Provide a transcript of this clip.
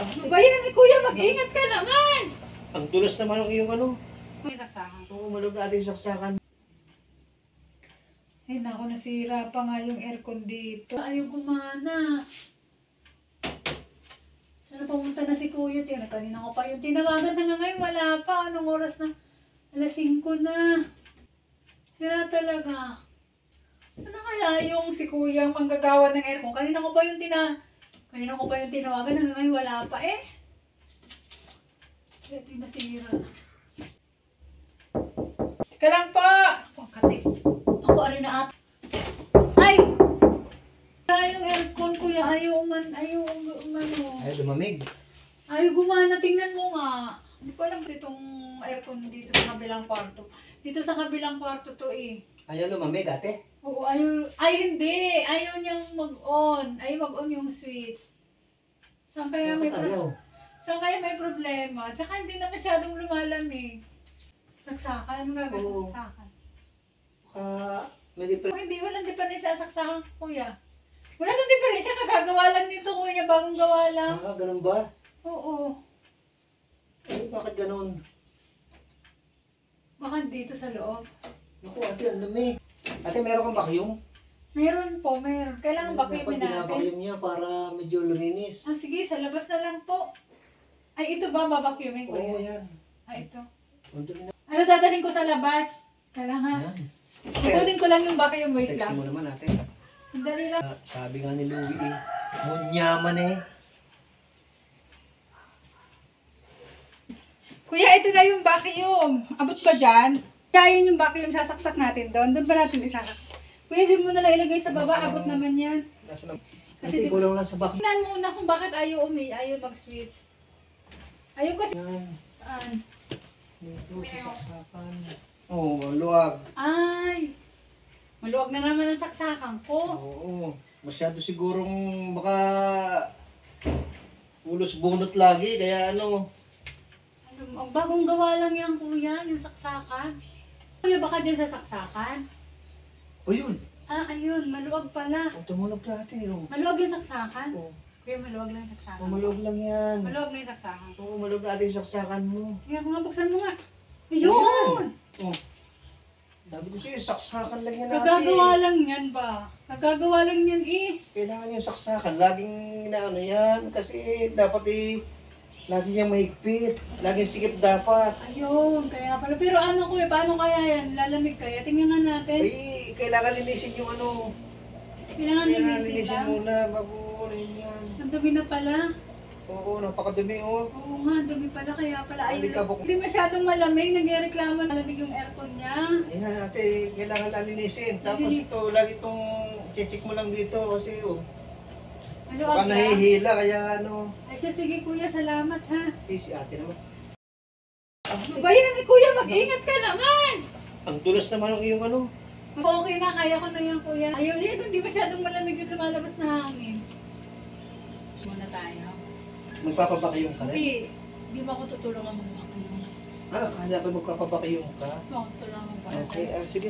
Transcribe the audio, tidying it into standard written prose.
Bayan ni Kuya, mag-ingat ka naman! Ang tulos naman ng iyong ano. May saksakan. Oo, malog ating saksakan. Ay naku, nasira pa nga yung aircon dito. Ayaw gumana. Sana pumunta na si Kuya. Kanina ko pa yung tinawagan na nga ngayon. Wala pa. Anong oras na? Alas 5 na. Sira talaga. Ano kaya yung si Kuya ang manggagawa ng aircon? Kanina ko pa yung tinawagan na ngayon. Wala pa eh. Ito yung nasira. Teka lang po! Pangkatik. Ako rin na at. Ay! Yung aircon Kuya. Ayaw umano. Ay, lumamig. Ayaw gumana. Tingnan mo nga. Hindi ko alam itong aircon dito sa kabilang kwarto. Dito sa kabilang kwarto to eh. Ayaw lumamig, ate. Oo, ayaw. Ay, hindi. Ayaw niyang mag-on. Ayaw mag-on yung switch. Saan kaya may problema? Tsaka hindi na masyadong lumalamig. Saksakan. Ano gagawin Oo. sa saksakan? Baka may different. Hindi, walang diferensya sa saksakan, Kuya. Wala kang diferensya. Kagagawa lang nito, Kuya. Bagong gawa lang. Ah, ganun ba? Oo. Eh, bakit ganun? Baka dito sa loob. Naku, ate, ang dumi. Ate, meron kang vacuum? Meron po, meron. Kailangan vacuumin natin. Binabacuum niya para medyo luminis. Ah, sige, sa labas na lang po. Ay, ito ba babacuumin ko? Oo, yan. Ay, ito. Ang dumi na. Ano dadalhin ko sa labas? Kailangan. Yan. Ikutin ko lang yung vacuum, wait Sexy lang. mo naman, ate. Sandali lang. Sabi nga ni Louie eh, munyaman eh. Kuya, ito na yung vacuum. Abot pa dyan. Kaya yun yung vacuum, sasaksak natin doon. Doon pa natin isasaksak. Kuya, din mo na lang ilagay sa baba. Abot naman yan. Nasa na. Kasi Ate, di- kulang lang sa vacuum. Tingnan muna kung bakit ayaw ayaw mag-switch. Ayaw kasi. Yan. Saan? Dito sa saksakan. Oo, luwag. Ay! Maluwag na naman ang saksakan ko. Oo, masyado sigurong baka ulos bunot lagi, kaya ano. Ang bagong gawa lang yan, Kuya, yung saksakan. Kuya, baka din sa saksakan? O yun, Ah, ayun, maluwag pala. o tumunog ka ate. O. Maluwag yung saksakan? O, Kuya, maluwag lang yung saksakan. maluwag lang yan. Maluwag na yung saksakan. Oo, maluwag ate yung saksakan mo. Tingnan mo nga, buksan mo nga. Ayun! O, sabi ko sa'yo, saksakan lang yan ate. Nagagawa lang yan ba? Nagagawa lang yan eh. Kailangan yung saksakan, laging inaano yan. Kasi dapat lagi niyang mahigpit. Laging sikip dapat. Ayun, kaya pala. Pero ano Kuya, paano kaya yan? Lalamig kaya? Tingnan nga natin. Ay, kailangan linisin yung ano. Kailangan Kailangan linisin linisin lang. muna bago yan. Ang dumi na pala. Oo, napakadumi oh. Oo nga, dumi pala. Kaya pala ayun. Alikabok. Hindi masyadong malamig. Nagreklamo malamig yung aircon niya. Ayan ate, kailangan linisin. Tapos Linis. ito, lagi itong check mo lang dito kasi Maluwag baka lang. nahihila kaya ano. Ay siya, sige Kuya, salamat ha. Si ate naman. Bayan ni Kuya, mag-ingat ka naman. Ang tulos naman ng iyong ano. Okay na, kaya ko na yan Kuya. Ayun, yan, hindi masyadong malamig yung lumalabas na hangin. Muna tayo. Magpapabakayong ka rin? Hindi, hindi ba ako tutulungan mo? Ah, kala ba magpapabakayong ka? Ako tutulungan mo ba? Okay, sige.